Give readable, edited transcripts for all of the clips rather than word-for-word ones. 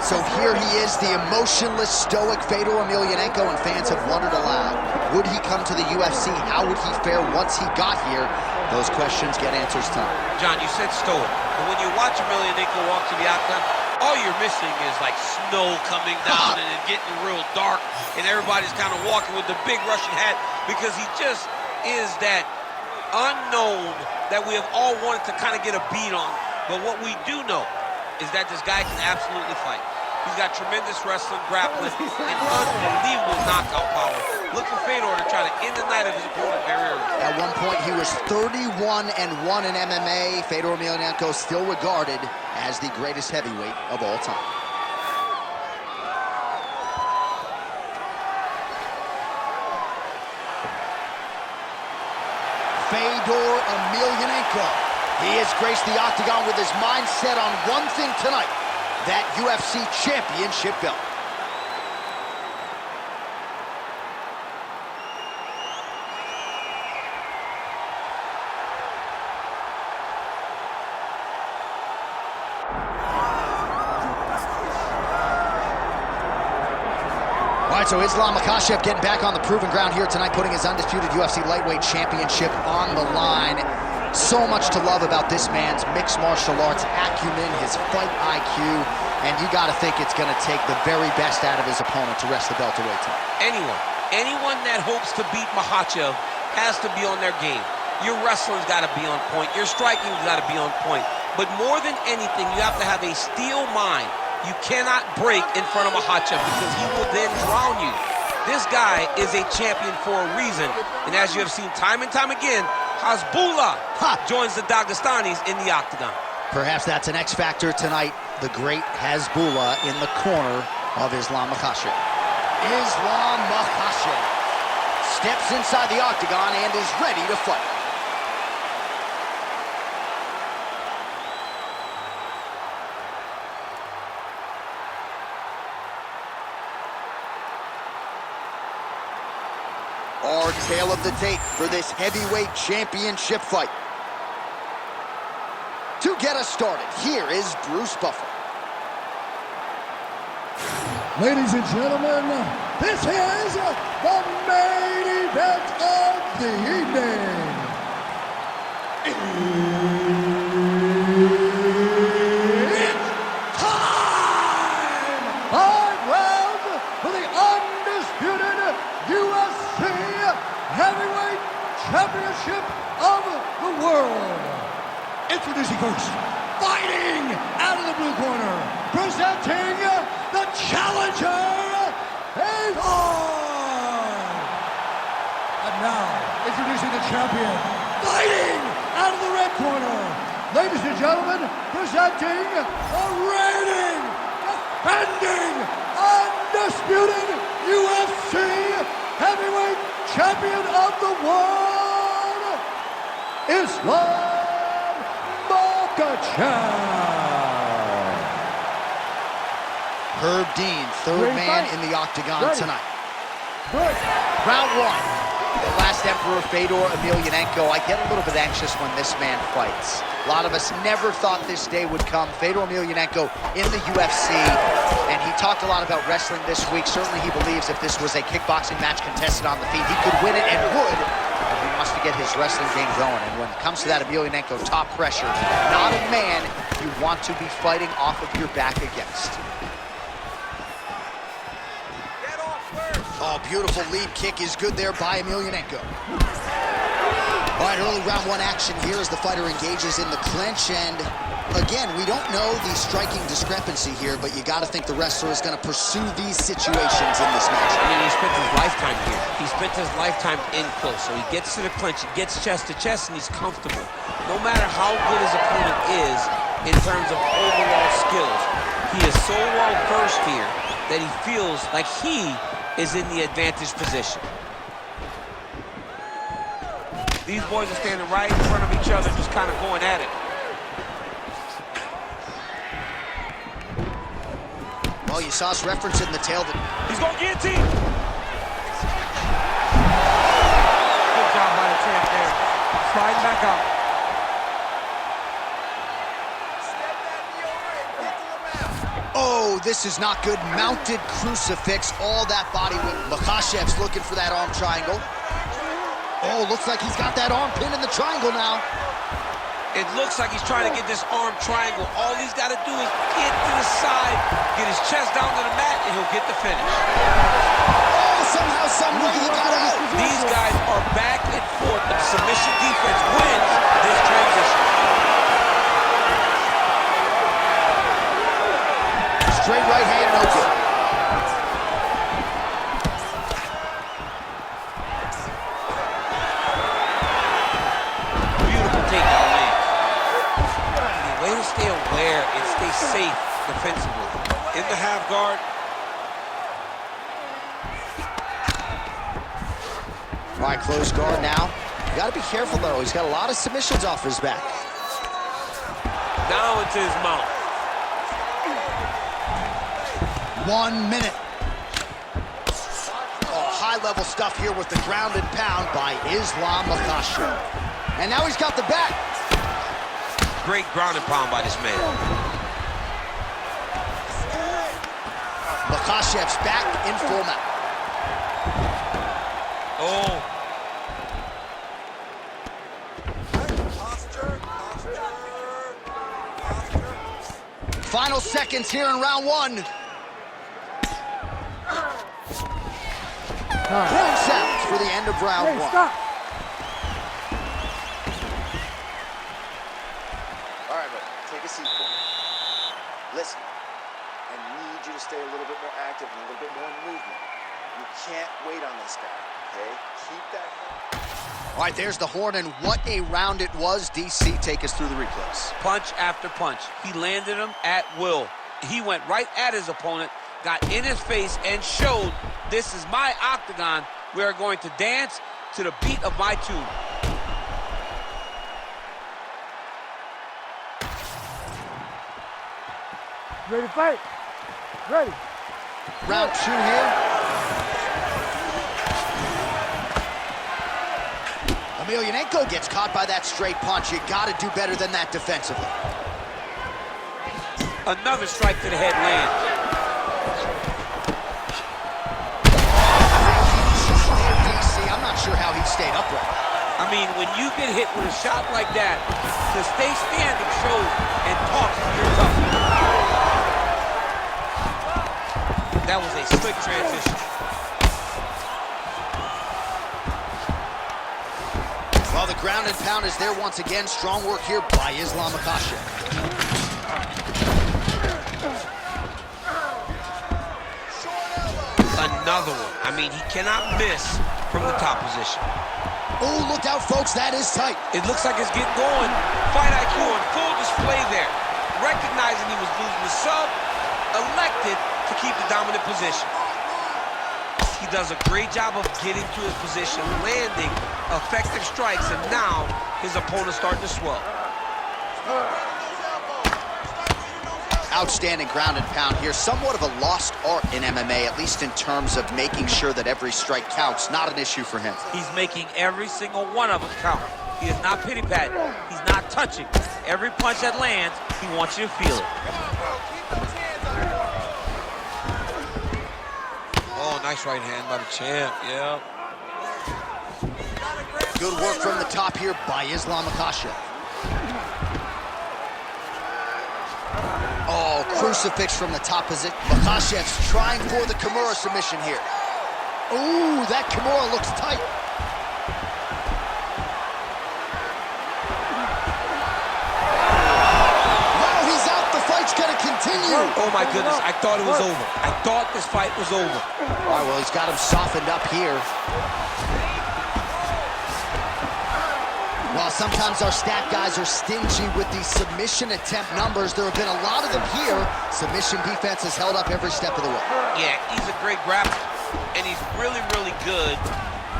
so here he is, the emotionless, stoic Fedor Emelianenko, and fans have wondered aloud. Would he come to the UFC? How would he fare once he got here? Those questions get answers tonight. John, you said stoic, but when you watch Emelianenko walk to the octagon, all you're missing is like snow coming down and it getting real dark, and everybody's kind of walking with the big Russian hat, because he just is that unknown that we have all wanted to kind of get a beat on. But what we do know is that this guy can absolutely fight. He's got tremendous wrestling, grappling, and unbelievable knockout power. Look for Fedor to try to end the night of his opponent very early. At one point, he was 31-1 in MMA. Fedor Emelianenko still regarded as the greatest heavyweight of all time. Fedor Emelianenko. He has graced the octagon with his mind set on one thing tonight, that UFC championship belt. All right, so Islam Makhachev getting back on the proven ground here tonight, putting his undisputed UFC lightweight championship on the line. So much to love about this man's mixed martial arts acumen, his fight IQ, and you got to think it's going to take the very best out of his opponent to wrest the belt away tonight. Anyone that hopes to beat Makhachev has to be on their game. Your wrestling's got to be on point. Your striking's got to be on point. But more than anything, you have to have a steel mind. You cannot break in front of Makhachev, because he will then drown you. This guy is a champion for a reason, and as you have seen time and time again, Hasbullah joins the Dagestanis in the octagon. Perhaps that's an X factor tonight. The great Hasbullah in the corner of Islam Makhachev. Islam Makhachev steps inside the octagon and is ready to fight. Our tale of the tape for this heavyweight championship fight. To get us started, here is Bruce Buffer. Ladies and gentlemen, this is the main event of the evening. It's time! 5 rounds for the undisputed UFC Heavyweight Championship of the world. Introducing first, fighting out of the blue corner, presenting the challenger, Fedor. And now, introducing the champion, fighting out of the red corner. Ladies and gentlemen, presenting the reigning, defending, undisputed UFC Heavyweight Champion of the world, Islam Makhachev. Herb Dean, third man in the octagon tonight. Round one. The last Emperor, Fedor Emelianenko. I get a little bit anxious when this man fights. A lot of us never thought this day would come. Fedor Emelianenko in the UFC, and he talked a lot about wrestling this week. Certainly he believes if this was a kickboxing match contested on the feet, he could win it and would. But he wants to get his wrestling game going. And when it comes to that, Emelianenko, top pressure. Not a man you want to be fighting off of your back against. Oh, beautiful lead kick is good there by Emelianenko. All right, early round one action here as the fighter engages in the clinch, and again, we don't know the striking discrepancy here, but you got to think the wrestler is going to pursue these situations in this match. I mean, he spent his lifetime here. He spent his lifetime in close, so he gets to the clinch, he gets chest to chest, and he's comfortable. No matter how good his opponent is in terms of overall skills, he is so well versed here that he feels like he is in the advantage position. These boys are standing right in front of each other, just kind of going at it. Well, you saw us reference in the tail that... He's going to guillotine! Good job by the champ there. Sliding back up. Oh, this is not good. Mounted crucifix, all that body weight. Makhachev's looking for that arm triangle. Oh, looks like he's got that arm pin in the triangle now. It looks like he's trying to get this arm triangle. All he's got to do is get to the side, get his chest down to the mat, and he'll get the finish. Oh, somehow, some way he got out. These guys are back and forth. The submission defense wins this transition. Straight right hand, no good. Beautiful takedown land. The way to stay aware and stay safe defensively. In the half guard. All right, close guard now. You got to be careful, though. He's got a lot of submissions off his back. Now into his mouth. 1 minute. Oh, high-level stuff here with the ground and pound by Islam Makhachev. And now he's got the back. Great ground and pound by this man. Makhachev's back in full mount. Oh. Final seconds here in round one. Points out for the end of round one. Stop. All right, buddy, take a seat for me. Listen, I need you to stay a little bit more active and a little bit more in movement. You can't wait on this guy, okay? Keep that. All right, there's the horn, and what a round it was. DC, take us through the replays. Punch after punch. He landed him at will. He went right at his opponent, got in his face, and showed this is my octagon. We are going to dance to the beat of my tune. Ready to fight? Ready. Round two here. Emelianenko gets caught by that straight punch. You got to do better than that defensively. Another strike to the head lands. DC, I'm not sure how he stayed upright. I mean, when you get hit with a shot like that, to stay standing shows and talks to your toughness. That was a slick transition. Well, the ground and pound is there once again. Strong work here by Islam Makhachev. Another one. I mean, he cannot miss from the top position. Oh, look out, folks. That is tight. It looks like it's getting going. Fight IQ on full display there. Recognizing he was losing the sub, elected to keep the dominant position. He does a great job of getting to his position, landing effective strikes, and now his opponent's starting to swell. Outstanding ground and pound here. Somewhat of a lost art in MMA, at least in terms of making sure that every strike counts. Not an issue for him. He's making every single one of them count. He is not pity-patting. He's not touching. Every punch that lands, he wants you to feel it. Oh, nice right hand by the champ, yeah. Good work from the top here by Islam Makhachev. Oh, crucifix from the top position. Makhachev's trying for the Kimura submission here. Ooh, that Kimura looks tight. Wow, he's out. The fight's gonna continue. Oh my goodness, I thought it was over. I thought this fight was over. All right, well, he's got him softened up here. While sometimes our stat guys are stingy with these submission attempt numbers, there have been a lot of them here. Submission defense has held up every step of the way. Yeah, he's a great grappler, and he's really, really good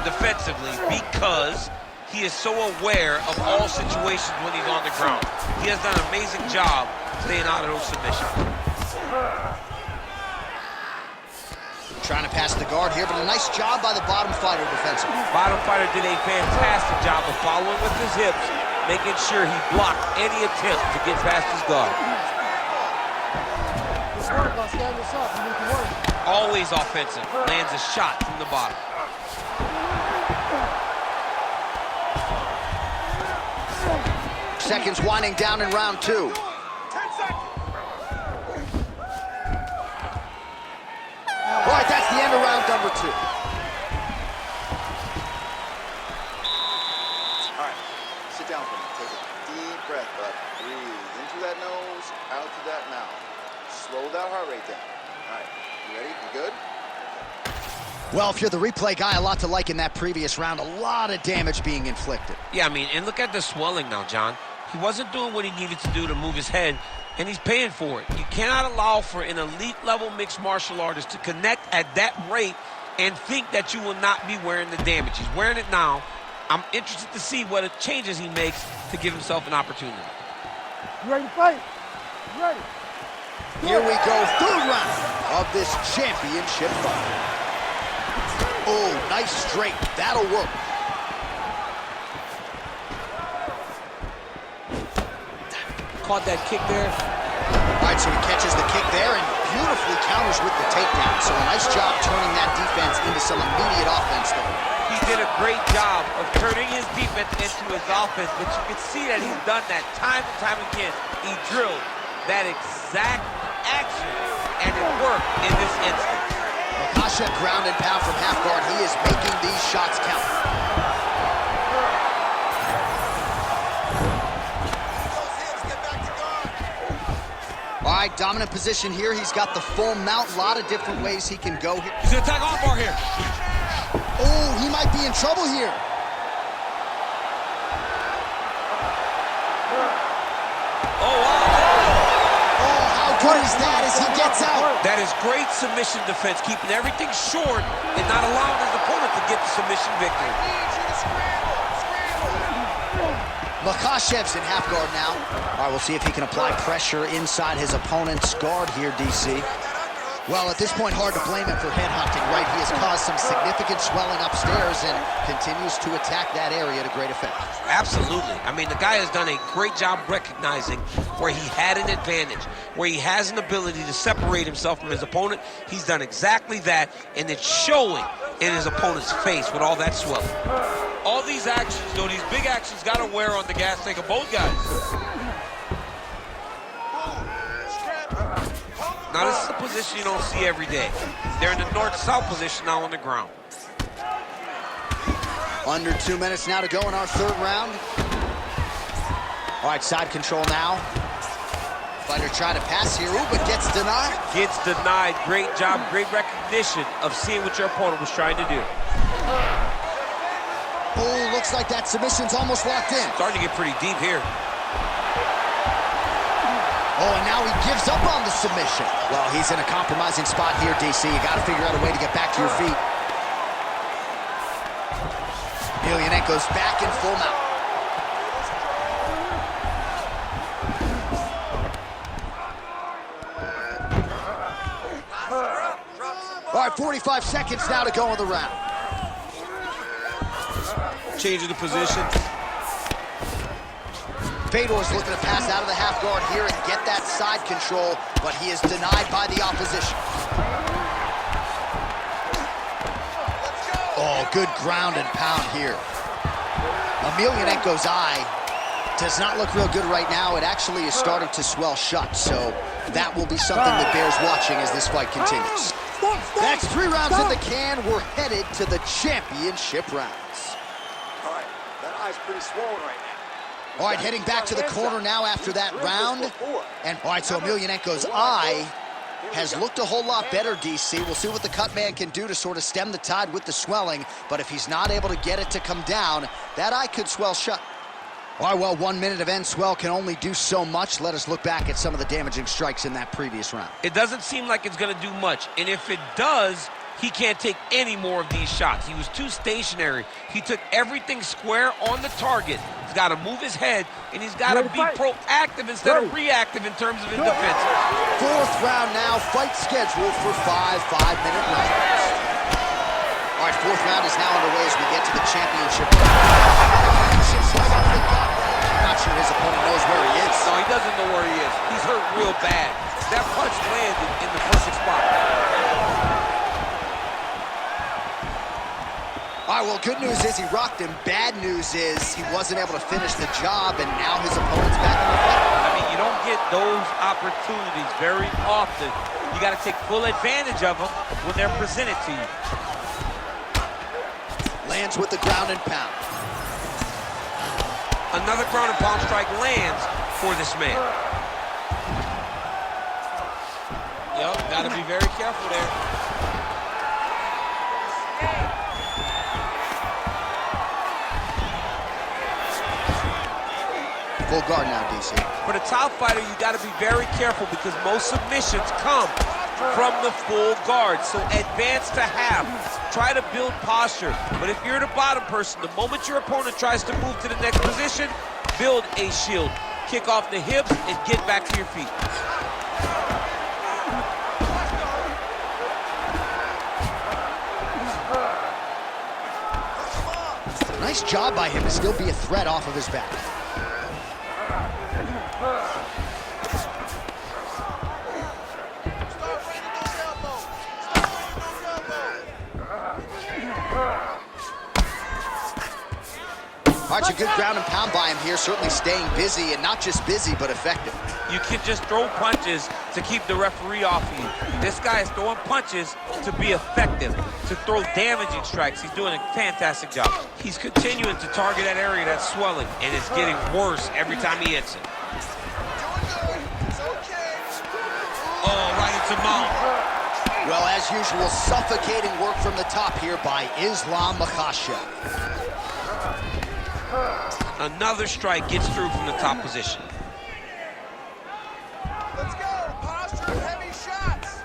defensively because he is so aware of all situations when he's on the ground. He has done an amazing job staying out of those submissions. Trying to pass the guard here, but a nice job by the bottom fighter defensively. Bottom fighter did a fantastic job of following with his hips, making sure he blocked any attempt to get past his guard. stand this up. You need to work. Always offensive. Lands a shot from the bottom. Seconds winding down in round 2. 10 seconds. All right, that's the end of round number 2. All right, sit down for me. Take a deep breath, bud. Breathe in through that nose, out through that mouth. Slow that heart rate down. All right, you ready? You good? Well, if you're the replay guy, a lot to like in that previous round. A lot of damage being inflicted. Yeah, I mean, and look at the swelling now, John. He wasn't doing what he needed to do to move his head, and he's paying for it. You cannot allow for an elite-level mixed martial artist to connect at that rate and think that you will not be wearing the damage. He's wearing it now. I'm interested to see what changes he makes to give himself an opportunity. You ready to fight? You ready? Here we go, third round of this championship fight. Oh, nice straight. That'll work. Caught that kick there. All right, so he catches the kick there and beautifully counters with the takedown. So a nice job turning that defense into some immediate offense there. He did a great job of turning his defense into his offense, but you can see that he's done that time and time again. He drilled that exact action, and it worked in this instance. Makhachev ground and pound from half guard. He is making these shots count. All right, dominant position here. He's got the full mount. A lot of different ways he can go here. He's gonna attack armbar here. Oh, he might be in trouble here. Oh, wow. Oh, how good is that as he gets out? That is great submission defense, keeping everything short and not allowing his opponent to get the submission victory. Makhachev's in half guard now. All right, we'll see if he can apply pressure inside his opponent's guard here, DC. Well, at this point, hard to blame him for headhunting, right? He has caused some significant swelling upstairs and continues to attack that area to great effect. Absolutely. I mean, the guy has done a great job recognizing where he had an advantage, where he has an ability to separate himself from his opponent. He's done exactly that, and it's showing in his opponent's face with all that swelling. All these actions, though, these big actions, got to wear on the gas tank of both guys. Now, this is a position you don't see every day. They're in the north-south position now on the ground. Under 2 minutes now to go in our third round. All right, side control now. Fighter trying to pass here, but gets denied. Gets denied. Great job, great recognition of seeing what your opponent was trying to do. Oh, looks like that submission's almost locked in. Starting to get pretty deep here. Oh, and now he gives up on the submission. Well, he's in a compromising spot here, DC. You got to figure out a way to get back to your feet. Emelianenko's back in full mount. All right, 45 seconds now to go in the round. Changing the position. Fedor's looking to pass out of the half guard here and get that side control, but he is denied by the opposition. Oh, good ground and pound here. Emelianenko's eye does not look real good right now. It actually is starting to swell shut, so that will be something that bears watching as this fight continues. That's 3 rounds in the can. We're headed to the championship rounds. All right, that eye's pretty swollen right now. All right, heading back to the corner now after that round. And all right, so Emelianenko's eye has looked a whole lot better, DC. We'll see what the cut man can do to sort of stem the tide with the swelling. But if he's not able to get it to come down, that eye could swell shut. All right, well, 1 minute of end swell can only do so much. Let us look back at some of the damaging strikes in that previous round. It doesn't seem like it's going to do much. And if it does, he can't take any more of these shots. He was too stationary. He took everything square on the target. He's got to move his head, and he's got to be proactive instead of reactive in terms of his defense. Fourth round now, fight scheduled for 5 5-minute rounds. All right, fourth round is now underway as we get to the championship. not sure his opponent knows where he is. No, he doesn't know where he is. He's hurt real bad. That punch landed in the perfect spot. All right, well, good news is he rocked him. Bad news is he wasn't able to finish the job, and now his opponent's back in the fight. I mean, you don't get those opportunities very often. You got to take full advantage of them when they're presented to you. Lands with the ground and pound. Another ground and pound strike lands for this man. Yep, got to be very careful there. Full guard now, DC. For the top fighter, you got to be very careful because most submissions come from the full guard. So advance to half. Try to build posture. But if you're the bottom person, the moment your opponent tries to move to the next position, build a shield. Kick off the hips and get back to your feet. Nice job by him to still be a threat off of his back. All right, a good ground and pound by him here, certainly staying busy, and not just busy, but effective. You can just throw punches to keep the referee off of you. This guy is throwing punches to be effective, to throw damaging strikes. He's doing a fantastic job. He's continuing to target that area that's swelling, and it's getting worse every time he hits it. Oh, right into mount. Well, as usual, suffocating work from the top here by Islam Makhachev. Another strike gets through from the top position. Let's go. Posture, heavy shots.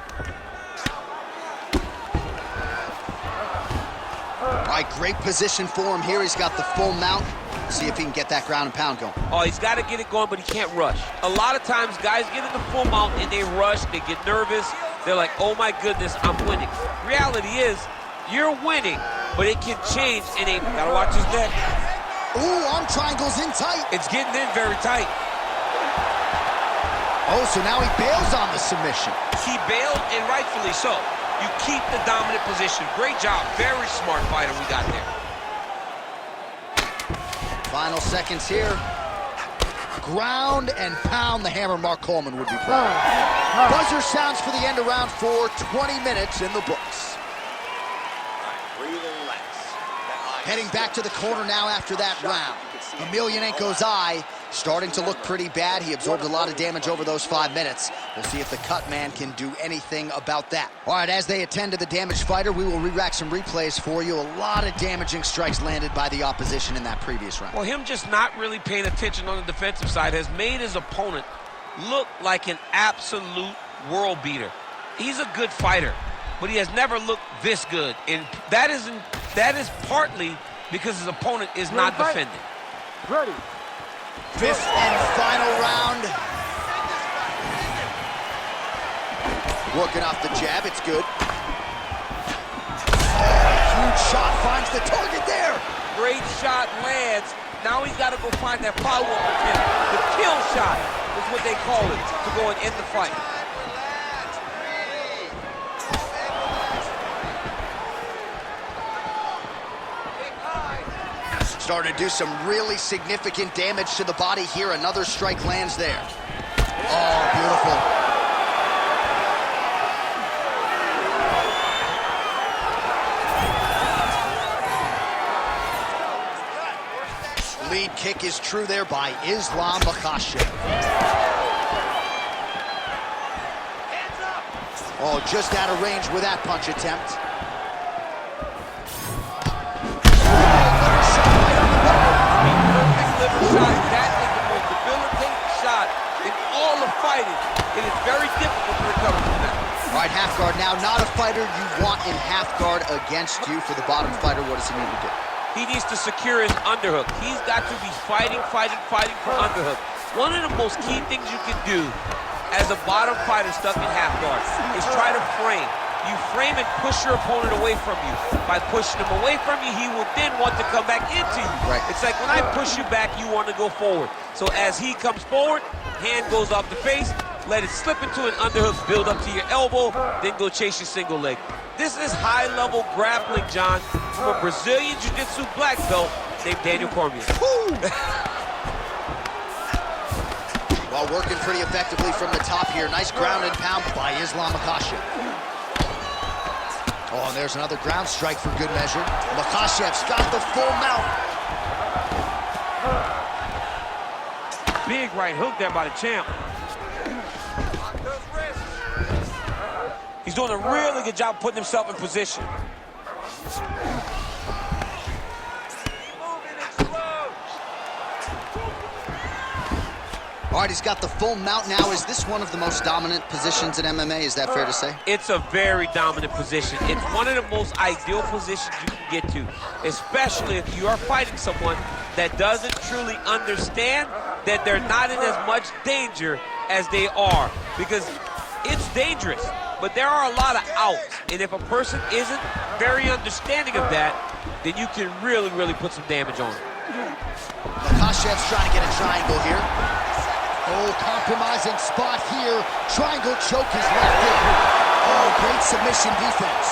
All right, great position for him here. He's got the full mount. See if he can get that ground and pound going. Oh, he's got to get it going, but he can't rush. A lot of times, guys get in the full mount and they rush, they get nervous. They're like, oh my goodness, I'm winning. Reality is, you're winning, but it can change and they gotta watch his neck. Ooh, arm triangles in tight. It's getting in very tight. Oh, so now he bails on the submission. He bailed, and rightfully so. You keep the dominant position. Great job. Very smart fighter we got there. Final seconds here. Ground and pound. The hammer Mark Coleman would be proud. Buzzer sounds for the end of round 4. 20 minutes in the books. Breathe and relax. Heading back to the corner now after that round. Emelianenko's eye starting to look pretty bad. He absorbed a lot of damage over those 5 minutes. We'll see if the cut man can do anything about that. All right, as they attend to the damaged fighter, we will re-rack some replays for you. A lot of damaging strikes landed by the opposition in that previous round. Well, him just not really paying attention on the defensive side has made his opponent look like an absolute world beater. He's a good fighter, but he has never looked this good. And that is partly because his opponent is not defending. Ready. 5th and final round. Working off the jab, it's good. Huge shot finds the target there. Great shot lands. Now he's got to go find that follow-up attempt. The kill shot is what they call it, to go and end the fight. Starting to do some really significant damage to the body here. Another strike lands there. Oh, beautiful. Lead kick is true there by Islam Makhachev. Oh, just out of range with that punch attempt. That is the most debilitating shot in all of fighting. It is very difficult to recover from that. All right, half guard now. Not a fighter you want in half guard against you. For the bottom fighter, what does he need to do? He needs to secure his underhook. He's got to be fighting for underhook. One of the most key things you can do as a bottom fighter stuck in half guard is try to frame. you frame and push your opponent away from you. By pushing him away from you, he will then want to come back into you. Right. It's like when I push you back, you want to go forward. So as he comes forward, hand goes off the face, let it slip into an underhook, build up to your elbow, then go chase your single leg. This is high-level grappling, John, from a Brazilian Jiu-Jitsu black belt named Daniel Cormier. Well, working pretty effectively from the top here. Nice ground and pound by Islam Makhachev. Oh, and there's another ground strike for good measure. Makhachev's got the full mount. Big right hook there by the champ. He's doing a really good job putting himself in position. All right, he's got the full mount now. Is this one of the most dominant positions in MMA? Is that fair to say? It's a very dominant position. It's one of the most ideal positions you can get to, especially if you are fighting someone that doesn't truly understand that they're not in as much danger as they are, because it's dangerous, but there are a lot of outs, and if a person isn't very understanding of that, then you can really, really put some damage on them. Makhachev's trying to get a triangle here. Oh, compromising spot here. Triangle choke is locked in. Oh, great submission defense.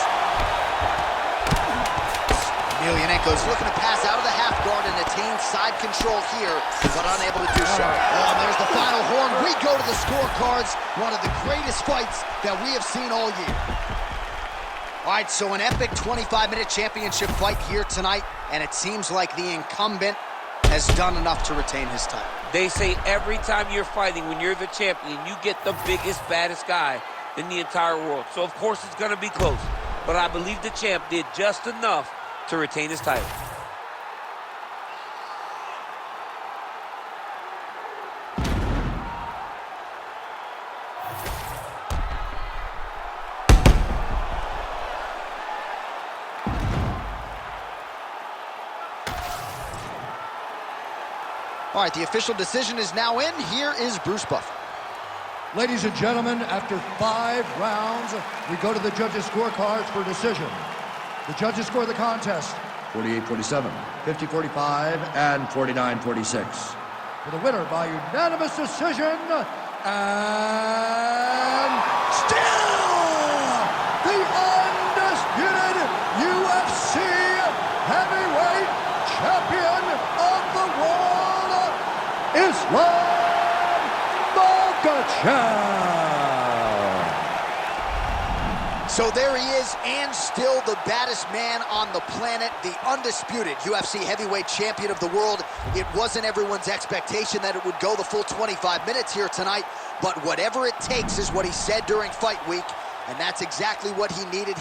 Emelianenko's looking to pass out of the half guard and attain side control here, but unable to do so. Oh, and there's the final horn. We go to the scorecards. One of the greatest fights that we have seen all year. All right, so an epic 25-minute championship fight here tonight, and it seems like the incumbent has done enough to retain his title. They say every time you're fighting, when you're the champion, you get the biggest, baddest guy in the entire world. So, of course, it's going to be close. But I believe the champ did just enough to retain his title. All right, the official decision is now in. Here is Bruce Buffer. Ladies and gentlemen, after 5 rounds, we go to the judges' scorecards for decision. The judges score the contest 48-47, 50-45, and 49-46. For the winner by unanimous decision, and still the undisputed UFC heavyweight champion of the world, Islam Makhachev. So there he is, and still the baddest man on the planet, the undisputed UFC heavyweight champion of the world. It wasn't everyone's expectation that it would go the full 25 minutes here tonight, but whatever it takes is what he said during fight week, and that's exactly what he needed.